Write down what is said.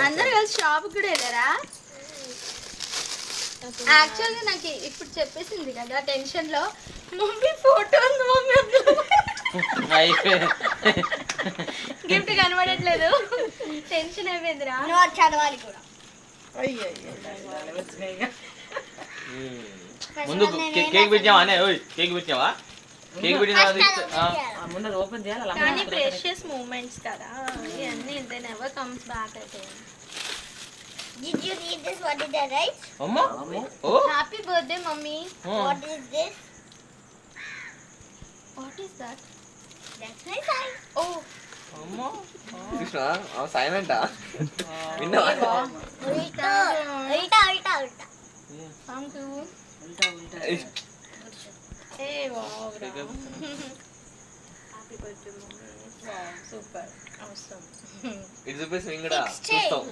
అందరూ కలిసి షాప్ కూడా వెళ్ళారా? యాక్చువల్గా నాకు ఇప్పుడు చెప్పేసింది కదా టెన్షన్ లో మమ్మీ ఫోటో ఉంది మమ్మీ గిఫ్ట్ కనబడట్లేదు టెన్షన్ అయిపోయిందిరా. చదవాలి కూడా. ముందు కేక్ పెట్టావా అనే? కేక్ పెట్టావా? కేక్ పెట్టిన ముందు ఓపెన్ చేయాలి. కానీ ప్రెషియస్ మూమెంట్స్ కదా ఇవన్నీ దే నెవర్ కమ్స్ బ్యాక్ అయితే. Did you read this? What is that, right? అమ్మా ఓ happy birthday mummy. What is this? What is that? That's my sign. ఓ అమ్మా కృష్ణ సైలెంటా విన్నావా? Ulta, ulta, ulta, ulta. Thank you. ఏ wow happy birthday mummy. Wow super అవసరం. ఇది చూపేసి మేము కూడా చూస్తాం.